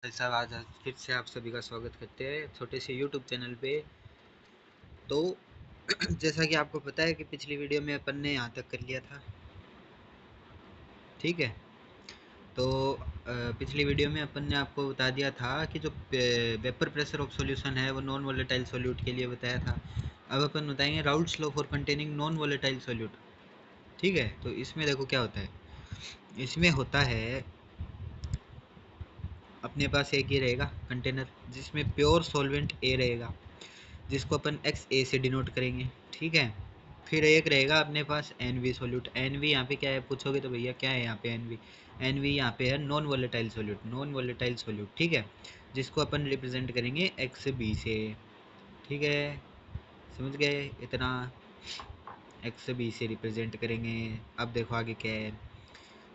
भाई साहब, आज फिर से आप सभी का स्वागत करते हैं छोटे से यूट्यूब चैनल पे। तो जैसा कि आपको पता है कि पिछली वीडियो में अपन ने यहाँ तक कर लिया था। ठीक है। तो पिछली वीडियो में अपन ने आपको बता दिया था कि जो वेपर प्रेशर ऑफ सॉल्यूशन है वो नॉन वोलेटाइल सॉल्यूट के लिए बताया था। अब अपन बताएंगे Raoult's law for containing non volatile solute. ठीक है। तो इसमें देखो क्या होता है। इसमें होता है अपने पास एक ही रहेगा कंटेनर जिसमें प्योर सॉल्वेंट ए रहेगा, जिसको अपन एक्स ए से डिनोट करेंगे। ठीक है। फिर एक रहेगा अपने पास N V solute. N V यहाँ पे क्या है पूछोगे तो भैया क्या है यहाँ पे एन वी। एन वी यहाँ पे है non volatile solute, non volatile solute. ठीक है। जिसको अपन रिप्रेजेंट करेंगे एक्स बी से। ठीक है। समझ गए इतना। एक्स बी से रिप्रेजेंट करेंगे। अब देखो आगे क्या है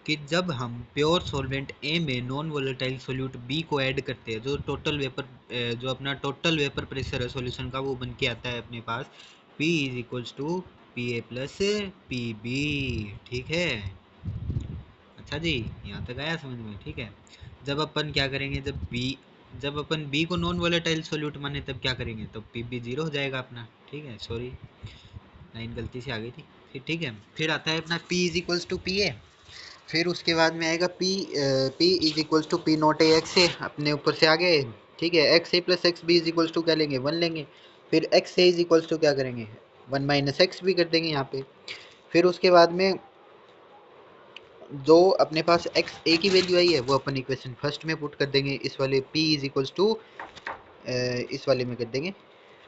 कि जब हम प्योर सॉल्वेंट ए में नॉन वोलेटाइल सोल्यूट बी को ऐड करते हैं, जो टोटल वेपर जो अपना टोटल वेपर प्रेशर है सॉल्यूशन का वो बन के आता है अपने पास P is equals to P A plus P B. ठीक है। अच्छा जी, यहाँ तक आया समझ में। ठीक है। जब अपन क्या करेंगे, जब अपन बी को नॉन वोलेटाइल सोल्यूट माने तब क्या करेंगे, तो पी बी जीरो हो जाएगा अपना। ठीक है, सॉरी लाइन गलती से आ गई थी। फिर ठीक है, फिर आता है अपना P is equals to P A. फिर उसके बाद में आएगा P is equals to P note A X A अपने ऊपर से आगे। ठीक है। X A plus X B is equals to क्या लेंगे, वन लेंगे। फिर X A is equals to क्या करेंगे, वन माइनस एक्स भी कर देंगे यहाँ पे। फिर उसके बाद में जो अपने पास एक्स ए की वैल्यू आई है वो अपन इक्वेशन फर्स्ट में पुट कर देंगे, इस वाले पी इज इक्वल्स टू इस वाले में कर देंगे।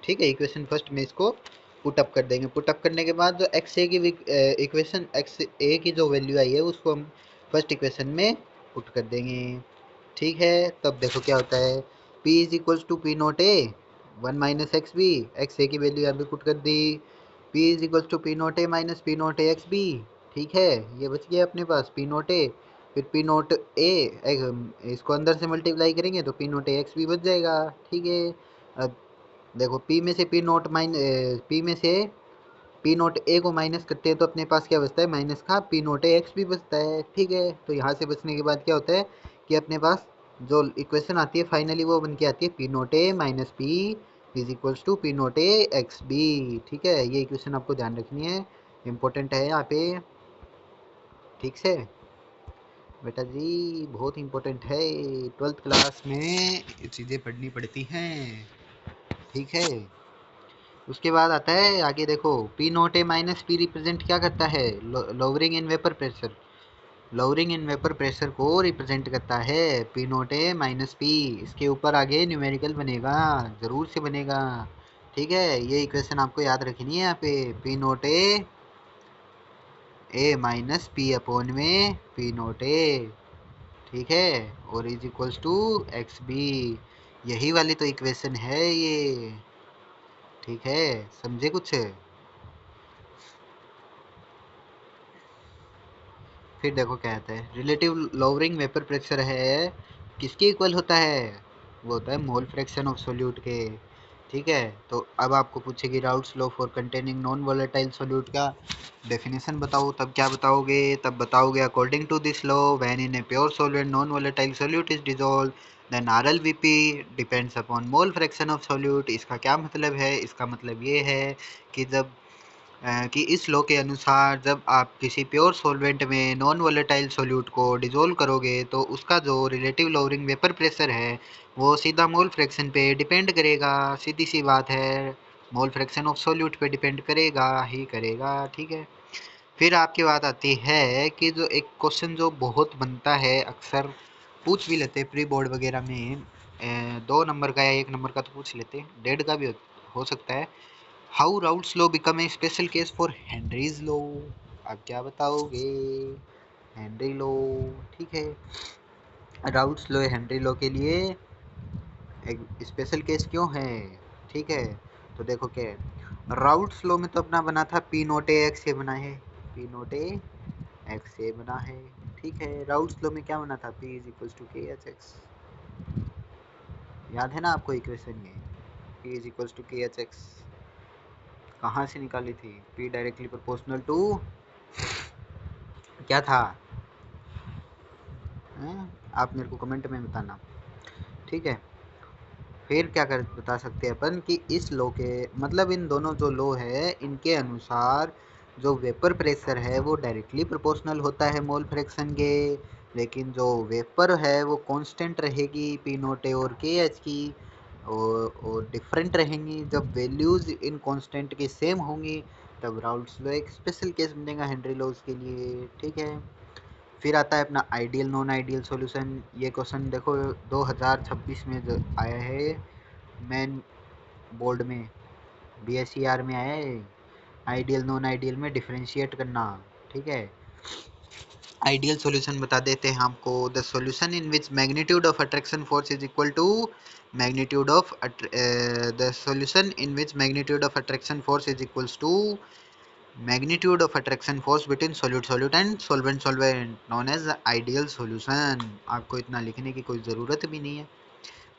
ठीक है। इक्वेशन फर्स्ट में इसको पुटअप कर देंगे। पुटअप करने के बाद जो एक्स ए की इक्वेशन एक्स ए की जो वैल्यू आई है उसको हम फर्स्ट इक्वेशन में पुट कर देंगे। ठीक है। तब देखो क्या होता है, P is equals to P note A one minus X B. X A की वैल्यू यहाँ पे पुट कर दी। P is equals to P note A minus P note A X B. ठीक है। ये बच गया अपने पास पी नोट ए। फिर पी नोट ए इसको अंदर से मल्टीप्लाई करेंगे तो P note A X B बच जाएगा। ठीक है। अब देखो पी में से पी में से पी नोट ए को माइनस करते हैं तो अपने पास क्या बचता है, माइनस का पी नोट ए एक्स भी बचता है। ठीक है। तो यहाँ से बचने के बाद क्या होता है कि अपने पास जो इक्वेशन आती है फाइनली वो बन के आती है P note A minus P is equals to P note A X B. ठीक है। ये इक्वेशन आपको ध्यान रखनी है, इम्पोर्टेंट है यहाँ पे। ठीक से बेटा जी, बहुत इम्पोर्टेंट है। ट्वेल्थ क्लास में ये चीज़ें पढ़नी पड़ती हैं। ठीक है। उसके बाद आता है आगे देखो P note A minus P represent क्या करता है, lowering in vapour pressure. Lowering in vapour pressure को रिप्रेजेंट करता है P note A minus P. इसके ऊपर आगे न्यूमेरिकल बनेगा, ज़रूर से बनेगा। ठीक है। ये इक्वेशन आपको याद रखनी है यहाँ पे, P note A minus P upon में पी नोट ए। ठीक है। और is equals to X B. यही वाली तो इक्वेशन है ये। ठीक है। समझे कुछ। फिर देखो क्या आता है, रिलेटिव लोअरिंग वेपर प्रेशर है किसके इक्वल होता है, वो होता है मोल फ्रैक्शन ऑफ सोल्यूट के। ठीक है। तो अब आपको पूछेगी Raoult's law for containing non volatile solute का डेफिनेशन बताओ। तब क्या बताओगे, तब बताओगे according to this law when in a pure solvent non volatile solute is dissolved then RLVP depends upon mole fraction of solute. इसका क्या मतलब है, इसका मतलब ये है कि जब कि इस लॉ के अनुसार जब आप किसी प्योर सॉल्वेंट में नॉन वोलेटाइल सोल्यूट को डिज़ोल्व करोगे तो उसका जो रिलेटिव लोअरिंग वेपर प्रेशर है वो सीधा मोल फ्रैक्शन पे डिपेंड करेगा। सीधी सी बात है, मोल फ्रैक्शन ऑफ सोल्यूट पे डिपेंड करेगा ही करेगा। ठीक है। फिर आपकी बात आती है कि जो एक क्वेश्चन जो बहुत बनता है, अक्सर पूछ भी लेते हैं प्री बोर्ड वगैरह में, 2 नंबर का या 1 नंबर का तो पूछ लेते हैं, 1.5 का भी हो सकता है। How Raoult's law become a special case for Henry's law. आप क्या बताओगे, हेनरी लॉ। ठीक है। राउल्ट्स लॉ हेनरी लॉ के लिए एक स्पेशल केस क्यों है। ठीक है। तो देखो क्या है, राउल्ट्स लॉ में तो अपना बना था पी नोट ए एक्स ए बना है, पी नोट ए एक्स ए बना है। ठीक है। राउल्ट्स लॉ में क्या बना था, पी इज इक्वल्स टू के एच एक्स। याद है ना आपको इक्वेशन ये, पी इज इक्वल्स टू के एच एक्स कहाँ से निकाली थी, पी डायरेक्टली प्रोपोर्शनल टू क्या था। हैं? आप मेरे को कमेंट में बताना। ठीक है। फिर क्या कर बता सकते हैं अपन कि इस लो के मतलब इन दोनों जो लो है इनके अनुसार जो वेपर प्रेशर है वो डायरेक्टली प्रोपोर्शनल होता है मोल फ्रैक्शन के, लेकिन जो वेपर है वो कांस्टेंट रहेगी पी नोट ए और के एच की, और डिफरेंट रहेंगी जब वैल्यूज इन कांस्टेंट के सेम होंगी, तब राउल्ट्स लॉ एक स्पेशल केस बनेगा हेनरी लॉज के लिए। ठीक है। फिर आता है अपना आइडियल नॉन आइडियल सॉल्यूशन। ये क्वेश्चन देखो 2026 में जो आया है मेन बोर्ड में, बीएसईआर में आया है, आइडियल नॉन आइडियल में डिफरेंशिएट करना। ठीक है। आइडियल सॉल्यूशन बता देते हैं हमको, the solution in which magnitude of attraction force is equal to magnitude of the solution in which magnitude of attraction force is equals to magnitude of attraction force between solute and solvent non as ideal solution. आपको इतना लिखने की कोई ज़रूरत भी नहीं है।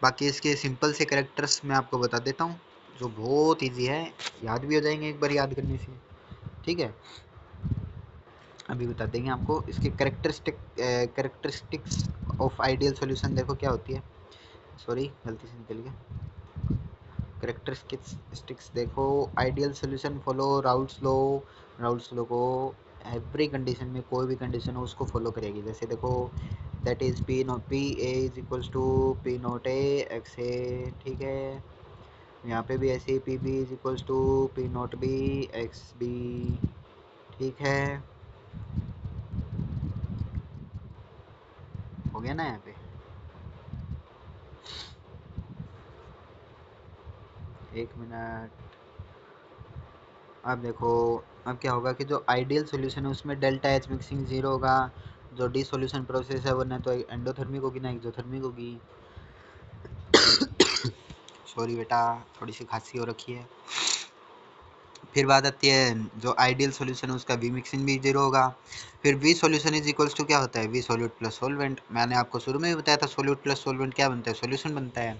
बाकी इसके सिंपल से कैरेक्टर्स मैं आपको बता देता हूँ जो बहुत इजी है, याद भी हो जाएंगे एक बार याद करने से। ठीक है। अभी बता देंगे आपको इसके कैरेक्टरिस्टिक्स ऑफ आइडियल सॉल्यूशन। देखो क्या होती है, सॉरी गलती से निकल गया। कैरेक्टरिस्टिक्स देखो, ideal solution follow Raoult's law. Raoult's law को एवरी कंडीशन में कोई भी कंडीशन हो उसको फॉलो करेगी। जैसे देखो that is P note P A is equals to P note A X A. ठीक है। यहाँ पे भी ऐसे ही P B is equals to P note B X B. ठीक है। हो गया ना यहाँ पे। एक मिनट। अब देखो अब क्या होगा कि जो आइडियल सॉल्यूशन है उसमें डेल्टा एच मिक्सिंग जीरो होगा। जो डी सॉल्यूशन प्रोसेस है वो ना तो एंडोथर्मिक होगी ना एक्सोथर्मिक होगी। सॉरी बेटा, थोड़ी सी खांसी हो रखी है। फिर बात आती है जो आइडियल सॉल्यूशन है उसका वी मिक्सिंग भी जीरो होगा। फिर V solution is equals to क्या होता है, वी सॉल्यूट प्लस सॉल्वेंट। मैंने आपको शुरू में ही बताया था सॉल्यूट प्लस सॉल्वेंट क्या बनता है, सॉल्यूशन बनता है।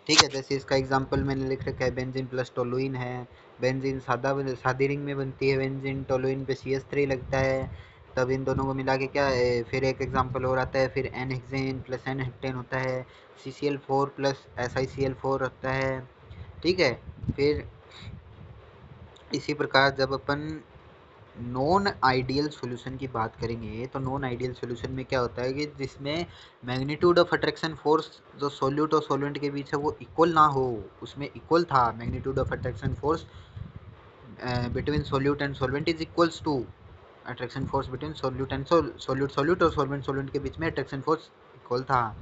ठीक है। जैसे इसका एग्जांपल मैंने लिख रखा है, बेंजीन प्लस टोलुइन है। बेंजीन सादी रिंग में बनती है बेंजीन, टोलुइन पे CH3 लगता है, तब इन दोनों को मिला के क्या है। फिर एक एग्जांपल और आता है, फिर एन हेक्सेन प्लस एन हेक्टेन होता है, CCl4 प्लस SiCl4 होता है। ठीक है। फिर इसी प्रकार जब अपन नॉन आइडियल सॉल्यूशन की बात करेंगे तो नॉन आइडियल सॉल्यूशन में क्या होता है कि जिसमें मैग्नीट्यूड ऑफ अट्रैक्शन फोर्स जो सोल्यूट और सोल्वेंट के बीच है वो इक्वल ना हो। उसमें इक्वल था magnitude of attraction force between solute and solvent is equals to attraction force between solute and solute solute और सोल्वेंट सोल्वेंट के बीच में अट्रैक्शन फोर्स इक्वल था।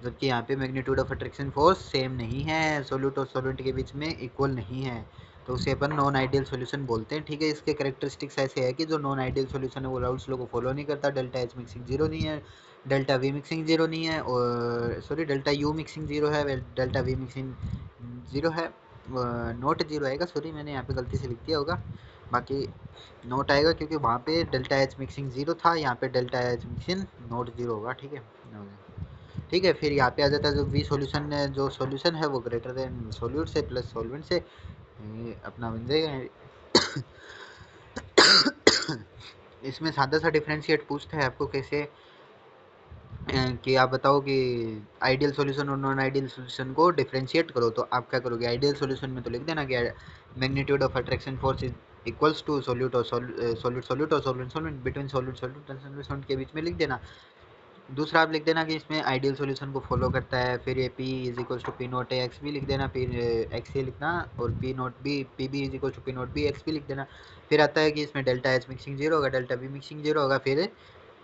जबकि यहाँ पे magnitude of attraction force same नहीं है, सोल्यूट और सोल्वेंट के बीच में इक्वल नहीं है, तो उसे अपन नॉन आइडियल सॉल्यूशन बोलते हैं। ठीक है। इसके कैरेक्टरिस्टिक्स ऐसे है कि जो नॉन आइडियल सॉल्यूशन है वो राउल्ट्स लॉ को फॉलो नहीं करता, डेल्टा एच मिक्सिंग जीरो नहीं है, डेल्टा वी मिक्सिंग जीरो नहीं है, और sorry delta U mixing zero है, डेल्टा वी मिक्सिंग जीरो है, नोट जीरो आएगा, सॉरी मैंने यहाँ पे गलती से लिख दिया होगा, बाकी नोट आएगा क्योंकि वहाँ पे डेल्टा एच मिक्सिंग जीरो था, यहाँ पे delta H mixing note zero होगा। ठीक है। ठीक है। फिर यहाँ पे आ जाता है जो वी सॉल्यूशन है, जो सॉल्यूशन है वो ग्रेटर देन सोल्यूट से प्लस सॉल्वेंट से, ये अपना बन जाएगा। इसमें सादा सा डिफरेंशिएट पूछता है आपको कैसे कि आप बताओ कि आइडियल सॉल्यूशन और नॉन आइडियल सॉल्यूशन को डिफरेंशिएट करो, तो आप क्या करोगे, आइडियल सॉल्यूशन में तो लिख देना कि magnitude of attraction force is equals to solute और सोल्यूट और solvent solvent between solute solute और सोल्वेंट के बीच में लिख देना। दूसरा आप लिख देना कि इसमें आइडियल सॉल्यूशन को फॉलो करता है, फिर ये P is equals to P note A X भी लिख देना, फिर एक्स ए लिखना, और P note B P B is equals to P note B X भी लिख देना। फिर आता है कि इसमें डेल्टा एच मिक्सिंग जीरो होगा, डेल्टा बी मिक्सिंग जीरो होगा, फिर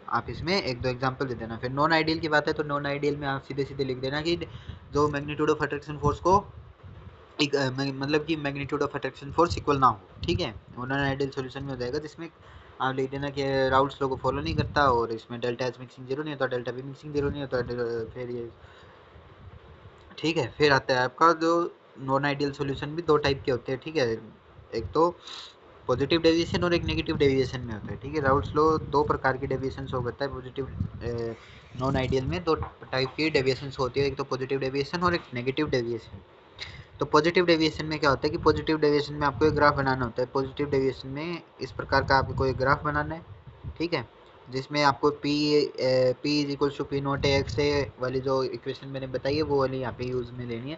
आप इसमें एक दो एग्जांपल दे देना। फिर नॉन आइडियल की बात है तो नॉन आइडियल में आप सीधे सीधे लिख देना कि जो मैग्नीट्यूड ऑफ अट्रैक्शन फोर्स को मतलब कि magnitude of attraction force equal ना हो। ठीक है। नॉन आइडियल सॉल्यूशन में हो जाएगा जिसमें आप लिख देना कि राउल्ट्स लॉ को फॉलो नहीं करता, और इसमें डेल्टा एच मिक्सिंग जीरो नहीं होता, डेल्टा बी मिक्सिंग जीरो नहीं होता, फिर ये। ठीक है। फिर आता है आपका जो नॉन आइडियल सॉल्यूशन भी दो टाइप के होते हैं। ठीक है। एक तो पॉजिटिव डेविएशन और एक नेगेटिव डेविएशन में होता है। ठीक है। राउल्ट्स लॉ दो प्रकार की डेविएशन शो करता है पॉजिटिव नॉन आइडियल में, दो टाइप की डेविएशन होती है, एक तो पॉजिटिव डेविएशन और एक नेगेटिव डेविएशन। तो पॉजिटिव डेविएशन में क्या होता है कि पॉजिटिव डेविएशन में आपको एक ग्राफ बनाना होता है। पॉजिटिव डेविएशन में इस प्रकार का आपको एक ग्राफ बनाना है। ठीक है। जिसमें आपको P is equal to P nought X A वाली जो इक्वेशन मैंने बताई है वो वाली यहाँ पे यूज़ में लेनी है।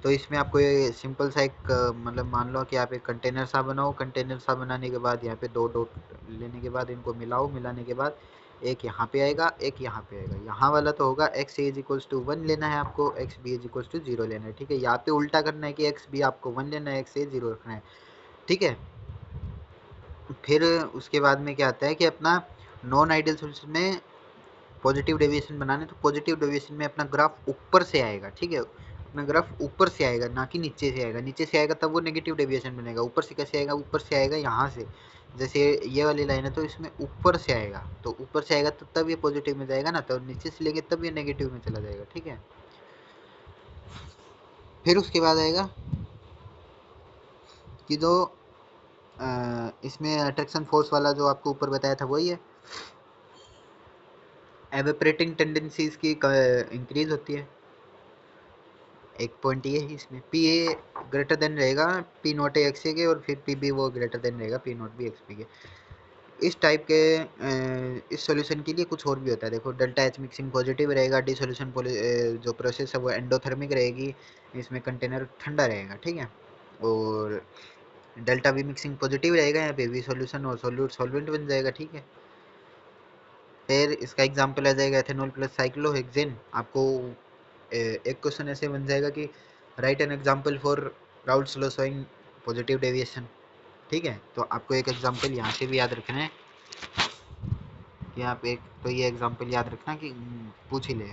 तो इसमें आपको ये सिंपल सा एक मतलब मान लो कि आप एक कंटेनर सा बनाओ, कंटेनर सा बनाने के बाद यहाँ पे दो डॉट लेने के बाद इनको मिलाओ, मिलाने के बाद एक यहाँ पे आएगा, एक यहाँ पे आएगा। यहाँ वाला तो होगा X A is equals to 1 लेना है आपको, X B is equals to 0 लेना है, ठीक है। यहाँ पे उल्टा करना है कि एक्स बी आपको 1 लेना है, एक्स ए 0 रखना है, ठीक है। फिर उसके बाद में क्या आता है कि अपना नॉन आइडियल सोल्यूशन में पॉजिटिव डेविएशन बनाने, तो पॉजिटिव डेविएशन में अपना ग्राफ ऊपर से आएगा, ठीक है। अपना ग्राफ ऊपर से आएगा, ना कि नीचे से आएगा। नीचे से आएगा तब वो नेगेटिव डेविएशन बनेगा। ऊपर से कैसे आएगा? ऊपर से आएगा यहाँ से, जैसे ये वाली लाइन है तो इसमें ऊपर से आएगा, तो ऊपर से आएगा तो तब ये पॉजिटिव में जाएगा ना, तो नीचे से लेंगे तब ये नेगेटिव में चला जाएगा, ठीक है। फिर उसके बाद आएगा कि जो इसमें अट्रैक्शन फोर्स वाला जो आपको ऊपर बताया था वही है, एवेपरेटिंग टेंडेंसीज की इंक्रीज होती है। एक पॉइंट ये है इसमें, पी ए ग्रेटर देन रहेगा P note A X A के, और फिर पी बी वो ग्रेटर देन रहेगा P note B X P के। इस टाइप के इस सॉल्यूशन के लिए कुछ और भी होता है। देखो डेल्टा एच मिक्सिंग पॉजिटिव रहेगा, डिसोल्यूशन जो प्रोसेस है वो एंडोथर्मिक रहेगी, इसमें कंटेनर ठंडा रहेगा, ठीक है। और डेल्टा वी मिक्सिंग पॉजिटिव रहेगा, यहाँ पे वी सॉल्यूशन और सोल्यूट सॉल्वेंट बन जाएगा, ठीक है। फिर इसका एग्जांपल आ जाएगा एथेनॉल प्लस साइक्लोहेक्सेन। आपको एक क्वेश्चन ऐसे बन जाएगा कि right an example for Raoult's law showing positive deviation, ठीक है। तो आपको एक एग्जांपल यहाँ से भी याद रखना है कि आप एक तो ये एग्जांपल याद रखना कि पूछ ही ले,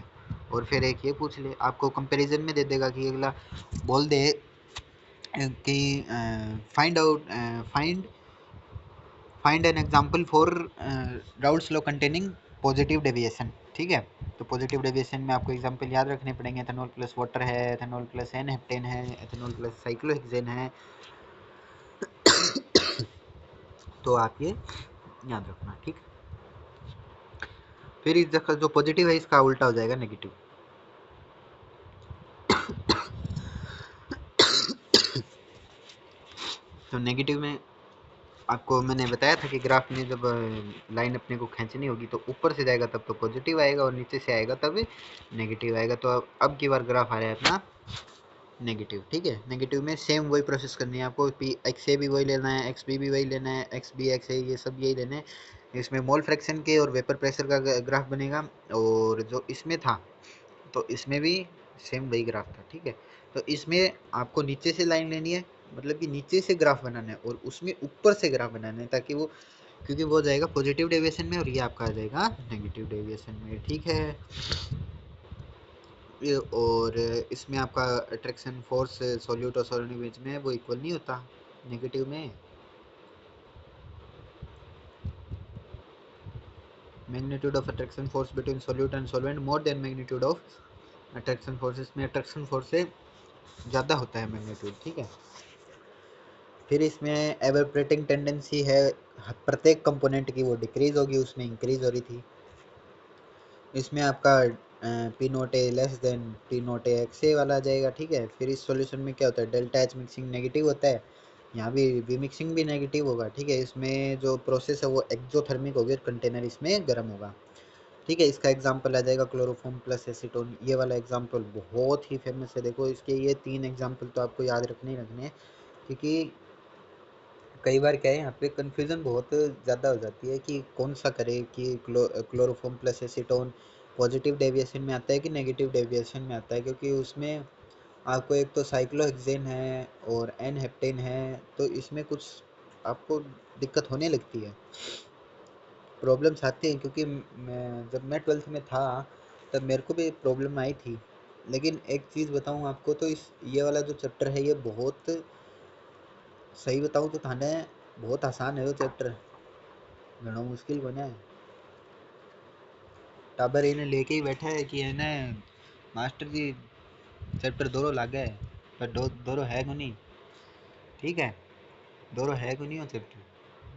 और फिर एक ये पूछ ले। आपको कंपैरिजन में दे देगा कि अगला बोल दे कि find out find find an example for Raoult's law containing positive deviation, ठीक है। तो पॉजिटिव डेविएशन में आपको एग्जांपल याद रखने पड़ेंगे। एथेनॉल प्लस वाटर है, एथेनॉल प्लस एन हेप्टेन है, एथेनॉल प्लस साइक्लोहेक्सेन है। तो आप ये याद रखना, ठीक। फिर इस जगह जो पॉजिटिव है इसका उल्टा हो जाएगा नेगेटिव। तो नेगेटिव में आपको मैंने बताया था कि ग्राफ में जब लाइन अपने को खींचनी होगी तो ऊपर से जाएगा तब तो पॉजिटिव आएगा, और नीचे से आएगा तब नेगेटिव आएगा। तो अब की बार ग्राफ आ रहा है अपना नेगेटिव, ठीक है। नेगेटिव में सेम वही प्रोसेस करनी है आपको, पी एक्स ए भी वही लेना है, एक्स बी भी वही लेना है, एक्स बी एक्स ए ये सब यही लेने हैं। इसमें मोल फ्रैक्शन के और वेपर प्रेशर का ग्राफ बनेगा, और जो इसमें था तो इसमें भी सेम वही ग्राफ था, ठीक है। तो इसमें आपको नीचे से लाइन लेनी है, मतलब कि नीचे से ग्राफ बनाना है, और उसमें ऊपर से ग्राफ बनाना है, ताकि वो क्योंकि वो जाएगा पॉजिटिव डेविएशन में और ये आपका आ जाएगा नेगेटिव डेविएशन में, ठीक है। और इसमें आपका अट्रैक्शन फोर्स सॉल्यूट और सॉलिड के बीच में वो इक्वल नहीं होता नेगेटिव में। Magnitude of attraction force between solute and solvent more than magnitude of attraction force, इसमें अट्रैक्शन फोर्स से ज़्यादा होता है मैग्नीट्यूड, ठीक है। फिर इसमें एवेपोरेटिंग टेंडेंसी है, प्रत्येक कंपोनेंट की वो डिक्रीज होगी, उसमें इंक्रीज हो रही थी। इसमें आपका P note A less than P note A X ए वाला आ जाएगा, ठीक है। फिर इस सॉल्यूशन में क्या होता है, डेल्टा एच मिक्सिंग नेगेटिव होता है, यहाँ भी मिक्सिंग भी नेगेटिव होगा, ठीक है। इसमें जो प्रोसेस है वो एक्जोथर्मिक होगी और कंटेनर इसमें गर्म होगा, ठीक है। इसका एग्जांपल आ जाएगा क्लोरोफॉर्म प्लस एसीटोन, ये वाला एग्जांपल बहुत ही फेमस है। देखो इसके ये 3 एग्जांपल तो आपको याद रखने ही रखने हैं, क्योंकि कई बार क्या है यहाँ पे कन्फ्यूज़न बहुत ज़्यादा हो जाती है कि कौन सा करे, कि chloroform plus acetone positive deviation में आता है कि नेगेटिव डेविएशन में आता है, क्योंकि उसमें आपको एक तो साइक्लोहेक्सेन है और एन हेप्टेन है, तो इसमें कुछ आपको दिक्कत होने लगती है, प्रॉब्लम्स आती हैं। क्योंकि जब मैं 12th में था तब मेरे को भी प्रॉब्लम आई थी। लेकिन एक चीज़ बताऊँ आपको, तो इस ये वाला जो चैप्टर है ये बहुत सही बताऊँ तो थाने बहुत आसान है वो चैप्टर, घणो मुश्किल कोने है। टाबर इन्हें लेके ही बैठा है कि इन्हें मास्टर जी चैप्टर दोरो लागे है, पर दोरो है को नहीं, ठीक है। दोरो है को नहीं हो चैप्टर,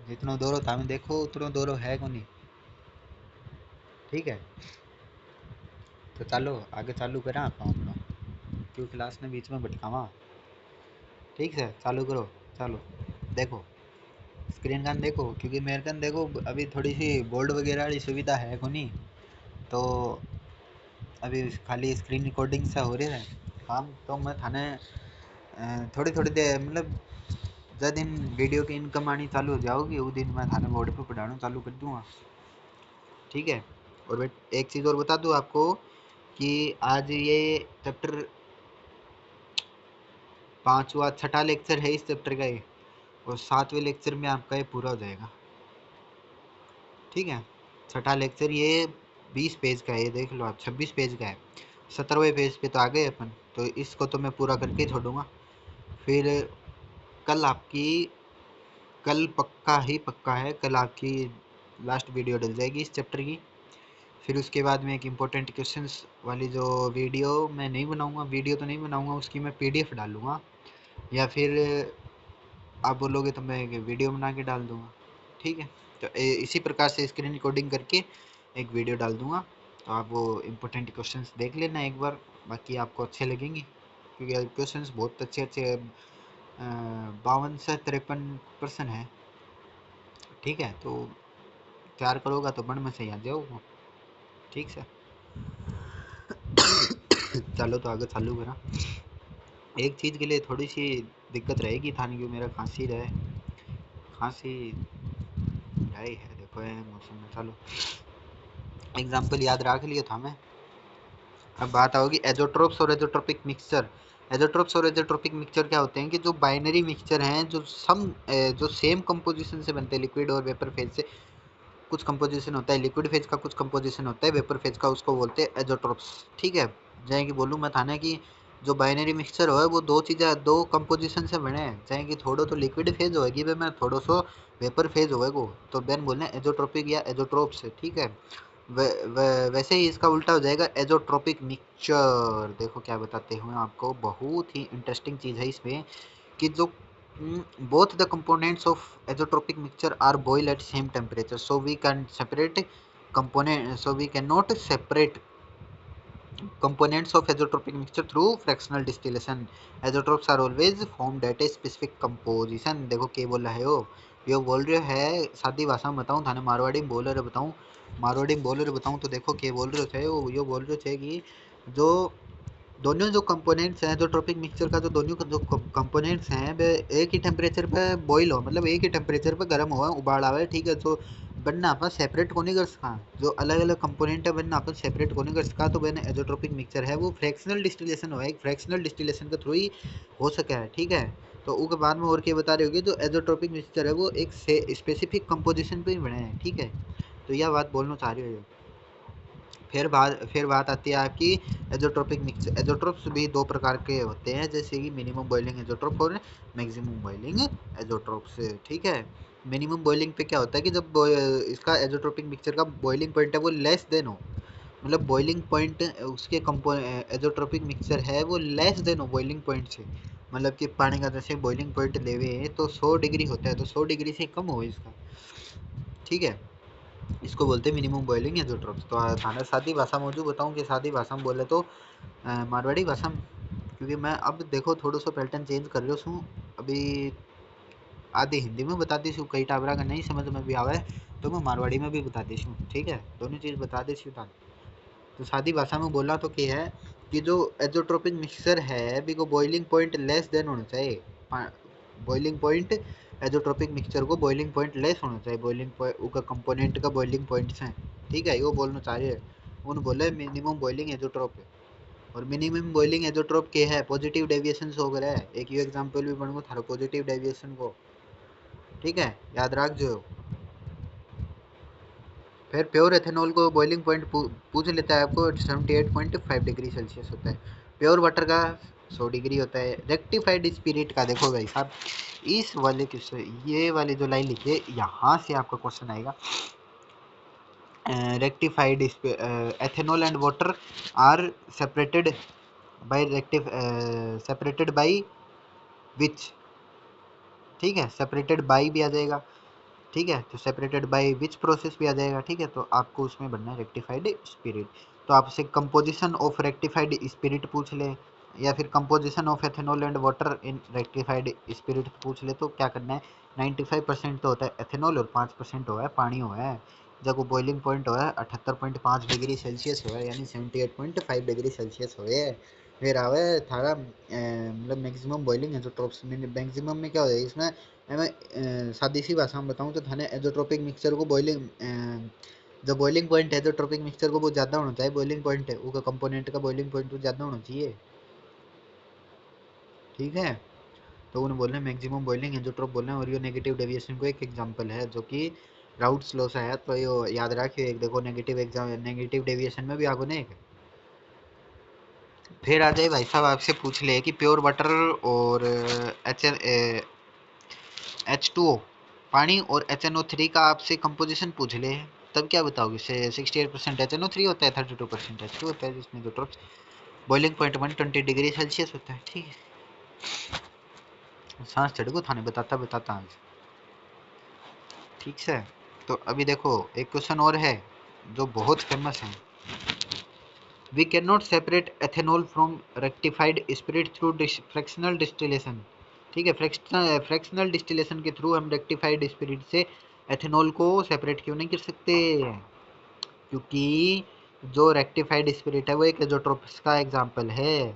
जितना दोरो था मैं देखो उतना दोरो है को नहीं, ठीक है। तो चलो आगे चालू करा आप अपना, क्यों क्लास ने बीच में भटकावा, ठीक है। चालू करो, चलो देखो। स्क्रीन कान देखो, क्योंकि मेरे कन देखो अभी थोड़ी सी बोर्ड वगैरह वाली सुविधा है को नहीं, तो अभी खाली स्क्रीन रिकॉर्डिंग से हो रहा है काम। तो मैं थाने थोड़ी थोड़ी देर मतलब जब दिन वीडियो की इनकम आनी चालू हो जाओगी उस दिन मैं थाने बोर्ड पे पढ़ाना चालू कर दूंगा, ठीक है। और बेट एक चीज़ और बता दूँ आपको कि आज ये चैप्टर 5वां 6ठा लेक्चर है इस चैप्टर का ये, और 7वें लेक्चर में आपका ये पूरा हो जाएगा, ठीक है। 6ठा लेक्चर ये 20 पेज का है, ये देख लो आप 26 पेज का है। 17वें पेज पे तो आ गए अपन, तो इसको तो मैं पूरा करके ही छोड़ूंगा। फिर कल आपकी, कल पक्का ही पक्का है, कल आपकी लास्ट वीडियो डल जाएगी इस चैप्टर की। फिर उसके बाद में एक इम्पोर्टेंट क्वेश्चंस वाली जो वीडियो मैं नहीं बनाऊंगा, वीडियो तो नहीं बनाऊंगा, उसकी मैं पीडीएफ डालूंगा, या फिर आप बोलोगे तो मैं एक वीडियो बना के डाल दूंगा, ठीक है। तो इसी प्रकार से स्क्रीन रिकॉर्डिंग करके एक वीडियो डाल दूंगा, तो आप वो इम्पोर्टेंट क्वेश्चंस देख लेना एक बार, बाकी आपको अच्छे लगेंगे, क्योंकि क्वेश्चंस बहुत अच्छे अच्छे 52 से 53% है, ठीक है। तो तैयार करोगा तो बन में से आ जाओ, ठीक से। चलो तो आगे चालू करा। एक चीज़ के लिए थोड़ी सी दिक्कत रहेगी थाने की, मेरा खांसी रहे, खांसी है देखो है मौसम में। चलो एग्जाम्पल याद रख लिया था मैं। अब बात आओगी एजोट्रोप्स और एजोट्रोपिक मिक्सचर। एजोट्रोप्स और एजोट्रोपिक मिक्सचर क्या होते हैं कि जो बाइनरी मिक्सचर हैं, जो सेम कंपोजिशन से बनते हैं, लिक्विड और वेपर फेज से। कुछ कंपोजिशन होता है लिक्विड फेज का, कुछ कंपोजिशन होता है वेपर फेज का, उसको बोलते हैं एजोट्रोप्स, ठीक है। जैसे कि बोलूँ मैं थाने की जो बाइनरी मिक्सचर हो वो दो चीज़ें, दो कंपोजिशन से बने हैं, चाहे कि थोड़ो तो लिक्विड फेज होएगी मैं थोड़ो सो वेपर फेज होएगो, तो बेन बोलना एजोट्रोपिक या एजोट्रोप्स, ठीक है। वैसे ही इसका उल्टा हो जाएगा एजोट्रोपिक मिक्सचर। देखो क्या बताते हुए आपको, बहुत ही इंटरेस्टिंग चीज़ है इसमें कि जो both the components of azeotropic mixture are boil at same temperature, so we can separate component, so we cannot separate components of azeotropic mixture through fractional distillation. Azeotropes are always formed at a specific composition। देखो क्या बोल रहा है वो, ये बोल रहे है सादी भाषा में बताऊँ थाने, मारवाड़ी में बोल रहे बताऊँ, मारवाड़ी में बोल रहे बताऊँ तो देखो क्या बोल रहे थे वो, ये बोल रहे थे कि जो दोनों जो कंपोनेंट्स हैं, जो ट्रॉपिक मिक्सचर का जो दोनों जो कंपोनेंट्स हैं वे एक ही टेम्परेचर पे बॉईल हो, मतलब एक ही टेम्परेचर पे गर्म हुआ उबाल आवे, ठीक है। तो बनना अपन सेपरेट को नहीं कर सका, जो अलग अलग कंपोनेंट है बनना अपन सेपरेट को नहीं कर सका, तो मैंने एजोट्रोपिक मिक्सचर है वो फ्रैक्शनल डिस्टिलेशन हुआ है, एक फ्रैक्शनल डिस्टिलेशन के थ्रू ही हो सका है, ठीक है। तो उसके बाद में और क्या बता रहे होगे, जो एजोट्रोपिक मिक्सचर है वो एक स्पेसिफिक कंपोजिशन पे ही बने हैं, ठीक है। तो यह बात बोलना चाह रही हो। फिर बात आती है आपकी एजोट्रोपिक मिक्सचर। एजोट्रोप्स भी दो प्रकार के होते हैं, जैसे कि मिनिमम बॉइलिंग एजोट्रोप और मैक्सिमम बॉइलिंग एजोट्रोप्स, ठीक है। मिनिमम बॉइलिंग पे क्या होता है कि जब इसका एजोट्रोपिक मिक्सचर का बॉइलिंग पॉइंट है वो लेस देन हो, मतलब बॉइलिंग पॉइंट उसके एजोट्रोपिक मिक्सचर है वो लेस देन हो बॉइलिंग पॉइंट से, मतलब कि पानी का जैसे बॉइलिंग पॉइंट लेवे तो 100 डिग्री होता है, तो 100 डिग्री से कम हो इसका, ठीक है। इसको बोलते हैं मिनिमम बॉइलिंग एजोट्रोप्स। तो थाना सादी भाषा में जो बताऊँ कि सादी भाषा में बोले तो मारवाड़ी भाषा में, क्योंकि मैं अब देखो थोड़ा सा पैटर्न चेंज कर रहा हूँ अभी, आधी हिंदी में बता दी हूँ, कई टाबरा का नहीं समझ में भी आवा है तो मैं मारवाड़ी में भी बता दी हूँ, ठीक है। दोनों चीज़ बता दी हूँ। तो सादी भाषा में बोला तो क्या है कि जो एजोट्रोपिक मिक्सचर है भी को बॉइलिंग पॉइंट लेस देन होना चाहिए, बॉइलिंग पॉइंट एजोट्रोपिक मिक्सचर को बॉइलिंग पॉइंट लेस होना चाहिए, बॉइलिंग पॉइंट उसका कंपोनेंट का बॉइलिंग पॉइंट है, ठीक है। वो बोलना चाह रहे हैं उन्होंने बोला मिनिमम बॉइलिंग एजोट्रोप है। और मिनिमम बॉइलिंग एजोट्रोप के है पॉजिटिव डेविएशन हो गया है, एक ये एग्जांपल भी बनूंगा थारा पॉजिटिव डेविएशन को, ठीक है, याद रख जो। फिर प्योर एथेनॉल को बॉइलिंग पॉइंट पूछ लेता है आपको, 78.5 डिग्री सेल्सियस होता है। प्योर वाटर का 100 डिग्री होता है। रेक्टिफाइड स्पिरिट का देखो भाई साहब, इस वाले किस्से ये वाली जो लाइन लिखी है यहाँ से आपका क्वेश्चन आएगा। Rectified ethanol and water are separated by separated by which, ठीक है, सेपरेटेड बाय भी आ जाएगा, ठीक है। तो सेपरेटेड बाय विच प्रोसेस भी आ जाएगा, ठीक है। तो आपको उसमें बनना है रेक्टिफाइड स्पिरिट। तो आपसे कंपोजिशन ऑफ रेक्टिफाइड स्पिरिट पूछ ले, या फिर composition of ethanol and water in rectified spirit पूछ ले तो क्या करना है, 95% तो होता है एथेनॉल और 5% हुआ है पानी हुआ है। जब वो बॉइलिंग पॉइंट हुआ है 78.5 डिग्री सेल्सियस हुआ है, यानी 78.5 डिग्री सेल्सियस हुए है। फिर आवे थारा मतलब मैक्सिमम बॉइलिंग एजोट्रोप्स में, मैक्सिमम में क्या हो जाएगा इसमें, मैं सादी सी भाषा में बताऊँ तो थाने एजोट्रोपिक मिक्सचर को बॉइलिंग जो बॉइलिंग पॉइंट है एजोट्रोपिक मिक्सचर को बहुत ज़्यादा होना चाहिए, बॉइलिंग पॉइंट है वो कंपोनेंट का बॉइलिंग पॉइंट तो ज़्यादा होना चाहिए, ठीक है। तो उन्हें बोलना है मैक्सिमम बॉइलिंग एंजोट्रोप बोलना है, और ये नेगेटिव डेविएशन को एक एग्जांपल है जो कि राउट्स लॉ से है, तो ये याद रखिए। एक देखो नेगेटिव डेविएशन में भी आगो ने एक। फिर आ जाए भाई साहब आपसे पूछ ले कि प्योर वाटर और H2O पानी और HNO3 का आपसे कंपोजिशन पूछ ले, तब क्या बताओगे। 68% HNO3 होता है, 32% H2 होता है, जिसमें जो बॉइलिंग पॉइंट 120 डिग्री सेल्सियस होता है, ठीक है। सांस चढ़ गो थाने बताता बताता आज, ठीक है। तो अभी देखो एक क्वेश्चन और है जो बहुत फेमस है। We can not separate ethanol from rectified spirit through fractional distillation, ठीक है। फ्रैक्शनल डिस्टिलेशन के थ्रू हम रेक्टिफाइड स्पिरिट से एथेनॉल को सेपरेट क्यों नहीं कर सकते, क्योंकि जो रेक्टिफाइड स्पिरिट है वो एक एजोट्रोपिक्स का एग्जाम्पल है,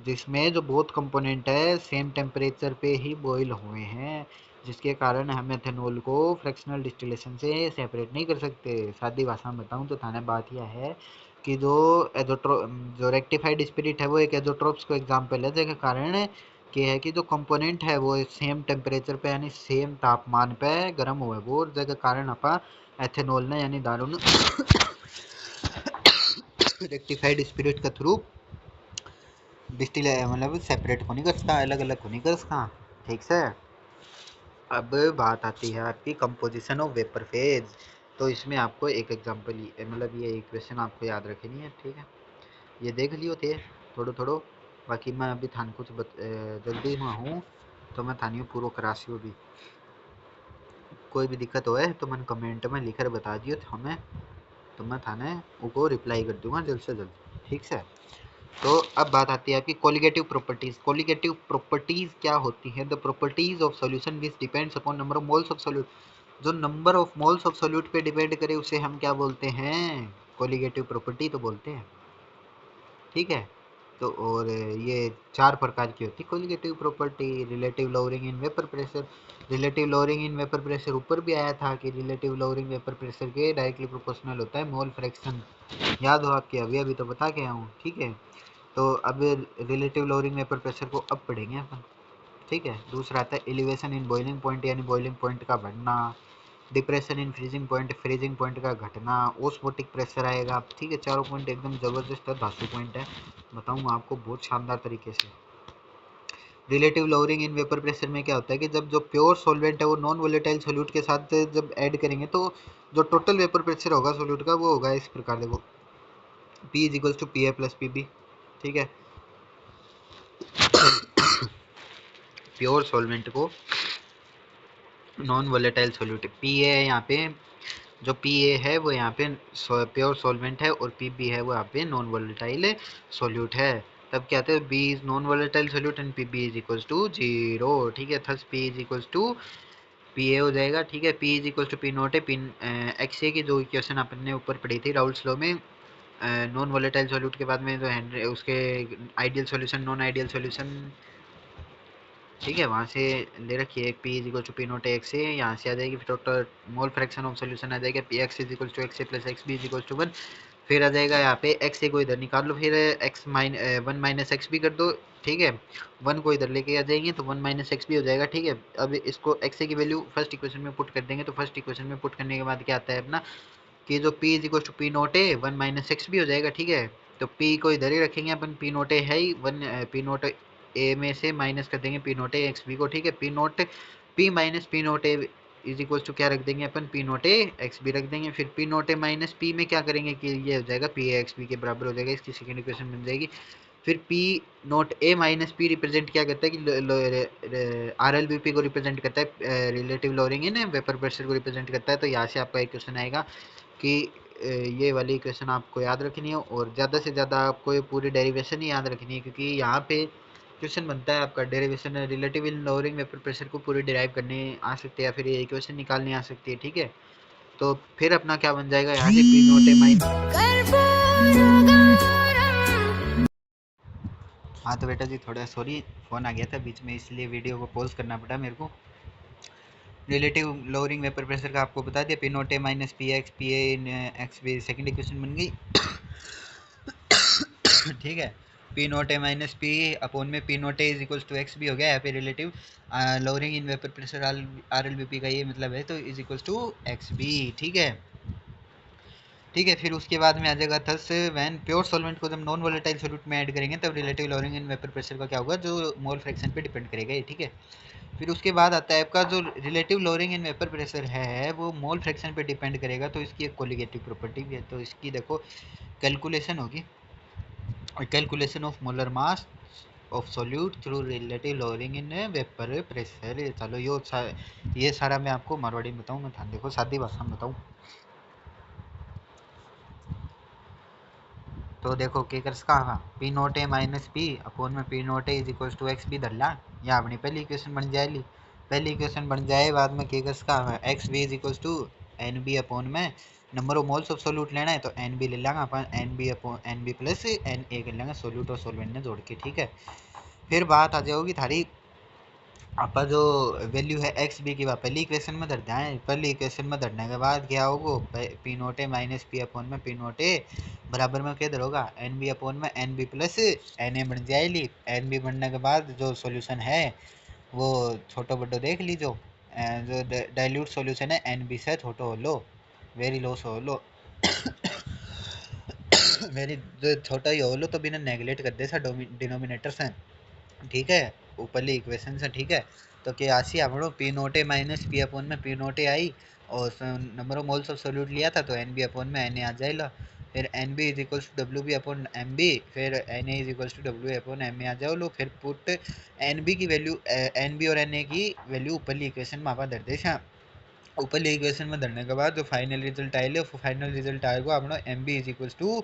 जिसमें जो बोथ कंपोनेंट है सेम टेम्परेचर पे ही बॉईल हुए हैं, जिसके कारण हम एथेनॉल को फ्रैक्शनल डिस्टिलेशन से सेपरेट नहीं कर सकते। सादी भाषा में बताऊं तो थाने बात यह है कि जो रेक्टिफाइड स्पिरिट है वो एक एजोट्रोप्स को एग्जाम्पल है, जिसके कारण कि है कि जो कंपोनेंट है वो सेम टेम्परेचर पे यानी सेम तापमान पे गर्म हुए वो, जिसके कारण अपा एथेनॉल ने यानी दारू ने रेक्टिफाइड स्पिरिट के थ्रू डिस्टिल मतलब सेपरेट को नहीं कर सकता, अलग अलग को नहीं कर सकता, ठीक है। अब बात आती है आपकी कंपोजिशन ऑफ वेपर फेज। तो इसमें आपको एक एग्जांपल मतलब ये एक क्वेश्चन आपको याद रखनी है, ठीक है। ये देख लियो थे थोड़ो थोड़ो, बाकी मैं अभी थान कुछ जल्दी में हूँ तो मैं थानियो पूरा करासियो भी। कोई भी दिक्कत हो तो मन कमेंट में लिखकर बता दियो हमें, तो मैं थाने उनको रिप्लाई कर दूंगा जल्द से जल्द, ठीक है। तो अब बात आती है आपकी कोलिगेटिव प्रॉपर्टीज। कोलिगेटिव प्रॉपर्टीज क्या होती है, the properties of solution which depends upon number of moles of solute. जो number of moles of solute पे डिपेंड करे उसे हम क्या बोलते हैं, कोलिगेटिव प्रॉपर्टी तो बोलते हैं, ठीक है। तो और ये 4 प्रकार की होती है colligative property. Relative lowering in vapour pressure, relative lowering in vapour pressure ऊपर भी आया था कि रिलेटिव लोअरिंग वेपर प्रेशर के डायरेक्टली प्रोपोर्शनल होता है मोल फ्रैक्शन, याद हो आपके, अभी अभी तो बता के आया हूँ, ठीक है। तो अब रिलेटिव लोअरिंग वेपर प्रेशर को अब पढ़ेंगे अपन, ठीक है। दूसरा आता है एलिवेशन इन बॉइलिंग पॉइंट, यानी बॉइलिंग पॉइंट का बढ़ना। डिप्रेशन इन फ्रीजिंग पॉइंट का घटना। ओस्मोटिक प्रेशर आएगा, ठीक है। चारों पॉइंट एकदम जबरदस्त है, धासु पॉइंट है, बताऊँ आपको बहुत शानदार तरीके से। Relative lowering in vapour pressure में क्या होता है कि जब जो प्योर सॉल्वेंट है वो नॉन वोलेटाइल सोल्यूट के साथ जब ऐड करेंगे तो जो टोटल वेपर प्रेशर होगा सोल्यूट का वो होगा इस प्रकार, देखो P is equals to P A plus P B, ठीक है। प्योर सॉल्वेंट को non volatile solute P A है यहाँ पे, जो पी ए है वो यहाँ पे प्योर सॉल्वेंट है और पी बी है वो यहाँ पे नॉन वोलेटाइल सोल्यूट है। तब क्या आता है, B is non volatile solute and P B is equals to 0, ठीक है। Thus P is equals to P A हो जाएगा, ठीक है। P is equals to P naught है, पी एक्स ए की जो इक्वेशन अपन ने ऊपर पढ़ी थी राउल्स लॉ में, नॉन वोलेटाइल सोल्यूट के बाद में जो है उसके ideal solution non ideal solution, ठीक है। वहाँ से ले रखिए P is equal to P nought X A, यहाँ से आ जाएगी फिर total mole fraction of solution आ जाएगा P X is equal to X A plus X B is equal to 1। फिर आ जाएगा यहाँ पे एक्स ए को इधर निकाल लो, फिर एक्स वन माइनस एक्स भी कर दो, ठीक है। 1 को इधर लेके आ जाएंगे तो 1 माइनस एक्स भी हो जाएगा, ठीक है। अब इसको एक्स ए की वैल्यू फर्स्ट इक्वेशन में पुट कर देंगे, तो फर्स्ट इक्वेशन में पुट करने के बाद क्या आता है अपना कि जो P is equal to P note A 1 minus X भी हो जाएगा, ठीक है। तो पी को इधर ही रखेंगे अपन, पी नोट ए है ही 1, पी नोट ए में से माइनस कर देंगे P note A X B को, ठीक है। P note P minus P note A is equal to क्या रख देंगे अपन, P note A X B रख देंगे। फिर P note A minus P में क्या करेंगे कि ये हो जाएगा पी ए एक्स बी के बराबर हो जाएगा, इसकी सेकेंड इक्वेशन बन जाएगी। फिर P note A minus P represent क्या करता है कि आर एल बी पी को रिप्रेजेंट करता है, relative lowering in vapour pressure को रिप्रेजेंट करता है। तो यहाँ से आपका एक क्वेश्चन आएगा कि ये वाली इक्वेशन आपको याद रखनी है और ज़्यादा से ज़्यादा आपको ये पूरी डेरिवेशन ही याद रखनी है, क्योंकि यहाँ पे क्वेश्चन बनता है आपका डेरिवेशन रिलेटिव इन लोअरिंग वेपर प्रेशर को पूरी डिराइव करने आ सकती है या फिर ये इक्वेशन निकालनी आ सकती है। ठीक है, तो फिर अपना क्या बन जाएगा यहाँ से पी नोट एम आई। हाँ तो बेटा जी थोड़ा सॉरी फ़ोन आ गया था बीच में, इसलिए वीडियो को पॉज करना पड़ा मेरे को। रिलेटिव लोअरिंग वेपर प्रेशर का आपको बता दिया, P note A minus P X P A in X B second equation बन गई। ठीक है, P note A minus P upon में P note A is equals to X भी हो गया यहाँ पे relative lowering in vapour pressure R L B P का ये मतलब है, तो is equals to X B. ठीक है, ठीक है, फिर उसके बाद में आ जाएगा थस व्हेन प्योर सॉल्वेंट को जब नॉन वोलेटाइल सॉल्यूट में ऐड करेंगे तब relative lowering in vapour pressure का क्या होगा, जो मोल फ्रैक्शन पे डिपेंड करेगा ये। ठीक है, फिर उसके बाद आता है आपका जो relative lowering in vapour pressure है वो मोल फ्रैक्शन पे डिपेंड करेगा, तो इसकी एक कोलिगेटिव प्रॉपर्टी भी है, तो इसकी देखो कैलकुलेशन होगी, calculation of molar mass of solute through relative lowering in vapour pressure. चलो ये सारा मैं आपको मारवाड़ी में बताऊँ, मैं ध्यान देखो सादी भाषा में बताऊँ तो देखो के कर कहा P note A minus P upon में P note A is equal to X B धरला, या अपनी पहली इक्वेशन बन जाएगी। पहली इक्वेशन बन जाए बाद में के कर कहा X B is equal to N B upon में number of moles of solute लेना है तो एन बी ले लेंगे अपन, N B upon N B plus N A कर लेंगे सोल्यूट और सोलवेंट ने जोड़ के। ठीक है, फिर बात आ जाएगी थारी आपका जो वैल्यू है एक्स बी की पहली इक्वेशन में धर जाए, पहली इक्वेशन में धरने के बाद क्या होगा P note A minus P upon में पी नोट ए बराबर में क्या होगा एन बी अपोन में N B plus N A बन जाएगी। एन बी बनने के बाद जो सॉल्यूशन है वो छोटो बड़ो देख लीजो, जो डाइल्यूट सॉल्यूशन है एन बी से छोटो हो लो, वेरी लॉस हो लो वेरी जो छोटा ही हो लो तो बिना नेगलेक्ट कर दे सा डिनोमिनेटर से। ठीक है, ऊपरली इक्वेशन से। ठीक है, तो के आसी हमरो P note A minus P upon में पी नोट ए आई और number of moles of solute लिया था तो एन बी अपोन में एन ए आ जाएगा, फिर N B is equals to W B upon M B, फिर N A is equals to W upon M A आ जाओ लो, फिर पुट एन बी की वैल्यू एन बी और एन ए की वैल्यू ऊपरली इक्वेशन में आप धर दे। ऊपरली इक्वेशन में धरने के बाद जो फाइनल रिजल्ट आएगा वो फाइनल रिजल्ट आएगा अपना M B is equals to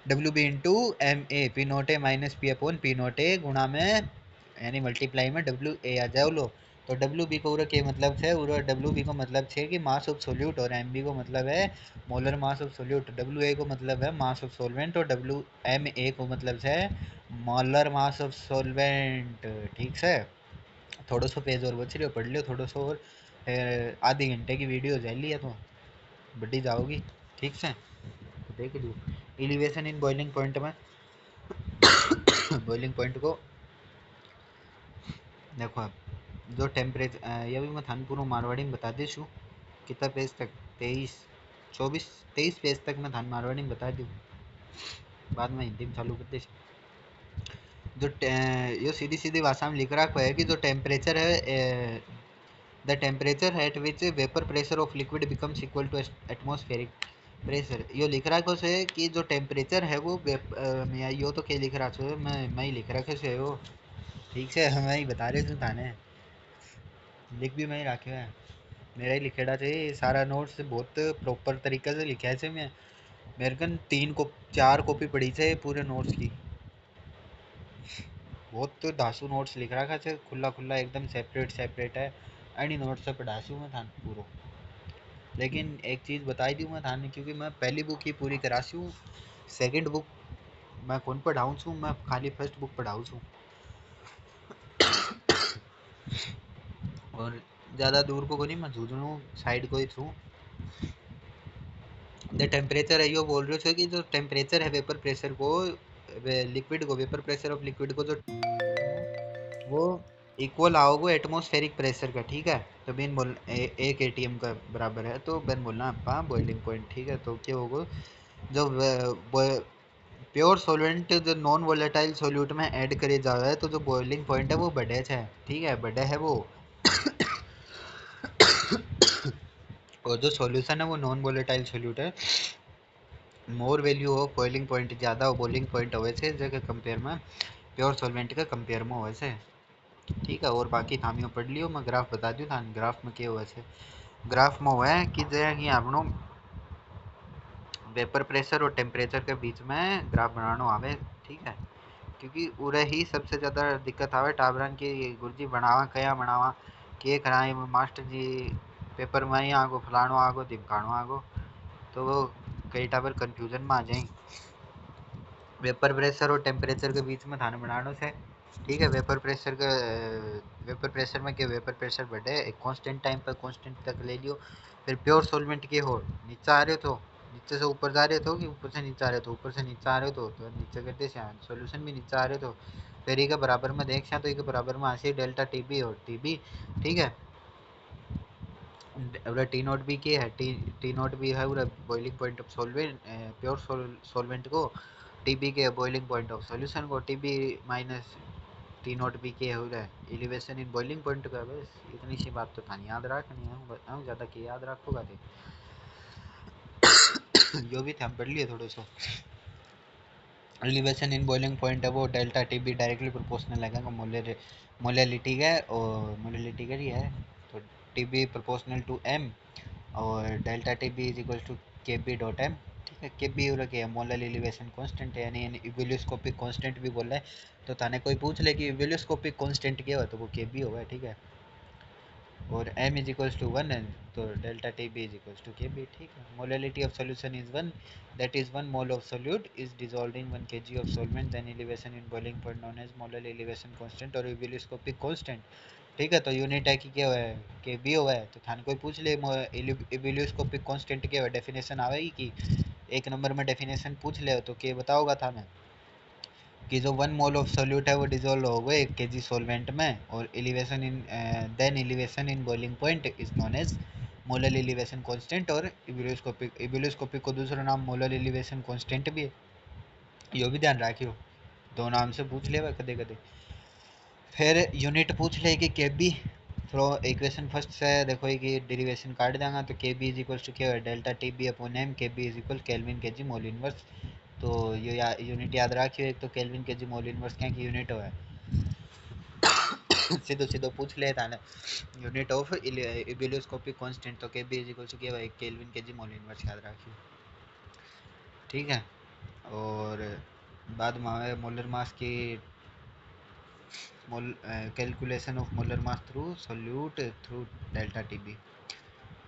W B into M A P note A minus P upon P note A गुणा में यानी मल्टीप्लाई में डब्ल्यू ए आ जाओ लो। तो डब्ल्यू बी को उरा के मतलब है, उरा डब्ल्यू बी को मतलब है कि मास ऑफ सोल्यूट और एम बी को मतलब है molar mass of solute, W A को मतलब है मास ऑफ सोलवेंट और डब्ल्यू एम ए को मतलब है मोलर मास ऑफ सोलवेंट। ठीक है, थोड़ा सा पेज और बच रही हो पढ़ लियो थोड़ा सा और, आधे घंटे की वीडियो जाए लिया तो बढ़ी जाओगी। ठीक है, देख लियो एलिवेशन इन बॉइलिंग पॉइंट में बॉइलिंग पॉइंट को देखो आप जो टेम्परेचर ये भी मैं थान पूरा मारवाड़ी में बता दीशू कितना पेज तक 23 पेज तक मैं थान मारवाड़ी में बता दूँ, बाद में हिंदी में चालू कर दे। जो ये सीधी सीधी भाषा में लिख रखा है कि जो टेम्परेचर है the temperature at which vapour pressure of liquid becomes equal to atmospheric pressure, यो लिख रखा है कि जो टेम्परेचर है वो यो तो क्या लिख रहा है मैं ही लिख रखा है वो। ठीक है, मैं ही बता रही हूँ थाने, लिख भी मैं ही रखे है, मेरा ही लिखेड़ा थे सारा नोट्स बहुत प्रॉपर तरीके से लिखा है मैं, मेरे कन 4 कॉपी पड़ी थे पूरे नोट्स की, बहुत धासु नोट्स लिख रखा है खुला खुला एकदम सेपरेट सेपरेट है, एनी नोट्स से पढ़ासू मैं थान पूरा। लेकिन एक चीज़ बताई दी मैं थाने क्योंकि मैं पहली बुक ही पूरी करासी हूँ, सेकंड बुक मैं कौन पढ़ाऊँ छूँ, मैं खाली फर्स्ट बुक पढ़ाऊँ छूँ और ज़्यादा दूर को नहीं मैं झूझणू साइड को ही छूँ। द टेम्परेचर है यो बोल रहे हो कि जो टेम्परेचर है वेपर प्रेशर को लिक्विड को वेपर प्रेशर ऑफ लिक्विड को जो वो इक्वल आओगे एटमॉस्फेरिक प्रेशर का। ठीक है, तो बेन बोल एक एटीएम का बराबर है, तो बेन बोलना आपका बॉइलिंग पॉइंट। ठीक है, तो क्या होगा जो प्योर सॉल्वेंट जो नॉन वोलेटाइल सॉल्यूट में ऐड करे जावे तो जो बॉइलिंग पॉइंट है वो बढ़े है। ठीक है, बढ़े है वो और जो सॉल्यूशन है वो नॉन वोलेटाइल सॉल्यूट है, more value of boiling point ज़्यादा बॉइलिंग पॉइंट होवे से जगह कंपेयर में प्योर सॉल्वेंट के कंपेयर में होवे से। ठीक है, और बाकी थामियों पढ़ लियो, मैं ग्राफ बता दूँ था ग्राफ में क्या हुआ है। ग्राफ में हुआ है कि जैसे कि आपनो वेपर प्रेशर और टेम्परेचर के बीच में ग्राफ बनाना आवे, ठीक है, क्योंकि उरे ही सबसे ज़्यादा दिक्कत आवे टाबरन की गुरुजी बनावा कया बनावा के कराए मास्टर जी पेपर में ही आगो फलानो आगो धिमकानो आगो, तो वो कई टाबर कन्फ्यूजन में आ जाए। वेपर प्रेशर और टेम्परेचर के बीच में थाने बनानो से, ठीक है। वेपर प्रेशर में क्या वेपर प्रेशर बढ़े एक कांस्टेंट टाइम पर कांस्टेंट तक ले लियो, फिर प्योर सॉल्वेंट के हो नीचे आ रहे तो नीचे से ऊपर जा रहे तो कि ऊपर से नीचे आ रहे तो ऊपर से नीचे आ रहे तो नीचे करते से सॉल्यूशन भी नीचे आ रहे तो फिर ये के बराबर में देख तो ये के बराबर में आसी डेल्टा टी बी और टी बी, ठीक है। टी नोट बी के है टी नोट बी है boiling point of solvent pure solvent को, टी बी के बॉइलिंग पॉइंट ऑफ सॉल्यूशन को, T B minus T naught B के हो जाए एलिवेशन इन बॉइलिंग पॉइंट का। बस इतनी सी बात तो था नहीं याद रखनी है, बताऊँ ज़्यादा की याद रखोगा थे जो भी थे हम पढ़ लिए थोड़े so. Elevation in boiling point है वो delta T B directly proportional लगेगा मोलैलिटी का और मोलैलिटी का ही है, तो T B proportional to M और delta T B is equal to K B dot M, ठीक है। के बी रखे है मोलर एलिवेशन कांस्टेंट है, यानी इवोल्यूस्कोपिक कांस्टेंट भी बोल रहे हैं, तो थाने कोई पूछ ले कि इवोल्यूस्कोपिक कांस्टेंट क्या हो तो वो के बी होगा, ठीक है। और m इज इक्वल्स टू 1 है तो delta T B is equals to K B, ठीक है। Molality of solution is 1, that is 1 mole of solute is dissolved in 1 kg of solvent, then elevation in boiling point known as molar elevation constant और ebullioscopic constant, ठीक है। तो unit है कि क्या है के बी हुआ है, तो थाने कोई पूछ ले इवोल्यूस्कोपिक कांस्टेंट क्या है डेफिनेशन आवेगी कि एक नंबर में डेफिनेशन पूछ ले तो क्या बताओगा था मैं कि जो 1 मोल ऑफ सोल्यूट है वो डिजोल्व हो गए 1 kg सॉल्वेंट में और elevation in then elevation in boiling point is known as molar elevation constant और इवोल्यूस्कोपिक को दूसरा नाम मोलर एलिवेशन कांस्टेंट भी है, यो भी ध्यान रखियो, दो नाम से पूछ ले कदे कदे। फिर यूनिट पूछ ले कि के बी फ्रो इक्वेशन फर्स्ट से देखो कि डेरिवेशन काट देंगे तो के बी इज इक्वल टू क्या है delta T B upon M, K B is equal kelvin K G mole inverse, तो ये यूनिट याद रखियो, एक तो kelvin K G mole inverse क्या की यूनिट है सीधो सीधो पूछ ले था ना यूनिट ऑफ इवोल्यूस्कोपिक कांस्टेंट, तो के बी इज इक्वल टू क्या है kelvin K G mole inverse याद रखियो, ठीक है। और बाद में मोलर मास की calculation of molar mass through solute through delta T B,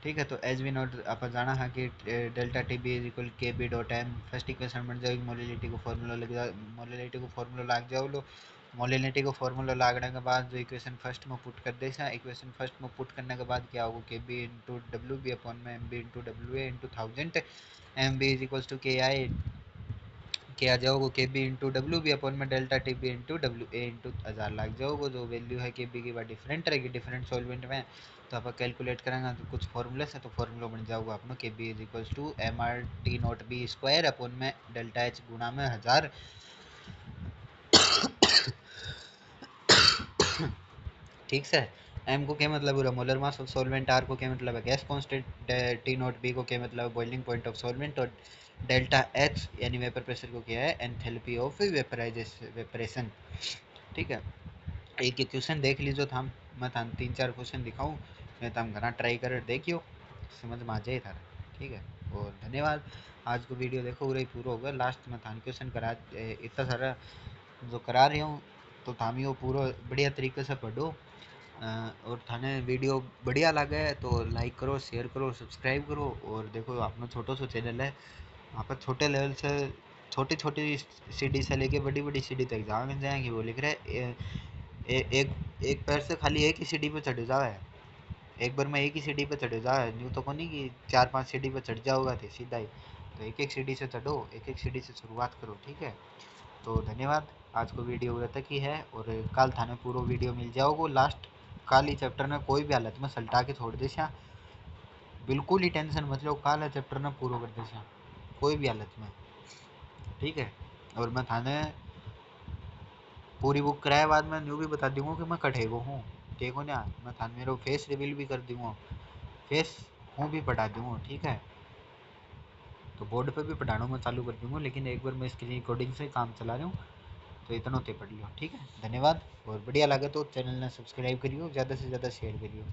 ठीक है। तो एज वी नोट आप जाना है कि delta T B is equal K B dot M, first equation बन जाएगी मोलिलिटी को फार्मूला लग जाए, मोलिलिटी को फार्मूला लाग जाओ लो, मोलिलिटी को फार्मूला लागने के बाद जो इक्वेशन फर्स्ट में पुट कर दे इक्वेशन फर्स्ट में पुट करने के बाद क्या होगा K B into W B upon में M B into W A into 1000, M B is equals to के आई क्या आ जाओगे K B into W B upon में delta T B into W A into 1000 लाग जाओगे, जो वैल्यू है के बी की बात डिफरेंट रहेगी डिफरेंट सॉल्वेंट में, तो आप कैलकुलेट करेंगे तो कुछ फॉर्मूले से तो फॉर्मूला बन जाओगे अपना K B is equals to M R T naught B square upon में डेल्टा एच गुना में 1000, ठीक से। एम को क्या मतलब है molar mass of solvent, R को क्या मतलब है gas constant, T naught B को क्या मतलब है बॉइलिंग पॉइंट ऑफ सॉल्वेंट और डेल्टा एच यानी वेपर प्रेशर को क्या है एंथैल्पी ऑफ वेपरेशन, ठीक है। एक एक क्वेश्चन देख लीजिए था मैं था 3-4 क्वेश्चन दिखाऊं मैं तुम घर ट्राई कर देखियो समझ में आ जाए था, ठीक है। और धन्यवाद, आज को वीडियो देखो पूरा ही पूरा होगा, लास्ट में थान क्वेश्चन करा इतना सारा जो करा रही हूँ तो थामी वो पूरा बढ़िया तरीके से पढ़ो, और थाने वीडियो बढ़िया लगे तो लाइक करो शेयर करो सब्सक्राइब करो, और देखो अपना छोटो सो चैनल है वहाँ पर छोटे लेवल से छोटी छोटी सीढ़ी से लेके बड़ी बड़ी सीढ़ी तक जाएंगे वो लिख रहे एक पैर से खाली एक ही सीढ़ी पे चढ़ जाओ है, एक बार में एक ही सीढ़ी पे चढ़ जाओ है न्यू तो को नहीं कि 4-5 सीढ़ी पे चढ़ जाओगा थे सीधा ही, तो एक एक सीढ़ी से चढ़ो एक एक सीढ़ी से शुरुआत करो, ठीक है। तो धन्यवाद, आज को वीडियो उधर तक ही है और कल थाने पूरा वीडियो मिल जाओगे लास्ट, कल ही चैप्टर में कोई भी हालत में सल्टा के छोड़ दे बिल्कुल ही टेंशन मतलब कल है चैप्टर में पूरा कर दे कोई भी हालत में, ठीक है। और मैं थाने पूरी बुक कराए बाद में न्यू भी बता दूंगा कि मैं कटेगो हूँ देखो ना, मैं थाने मेरा फेस रिवील भी कर दूंगा, फेस हूँ भी पढ़ा दूंगा, ठीक है। तो बोर्ड पे भी पढ़ाना मैं चालू कर दूंगा, लेकिन एक बार मैं स्क्रीन रिकॉर्डिंग से काम चला रहा हूँ तो इतना होते पढ़ लियो, ठीक है। धन्यवाद, और बढ़िया लगे तो चैनल ने सब्सक्राइब करियो, ज़्यादा से ज़्यादा शेयर करियो।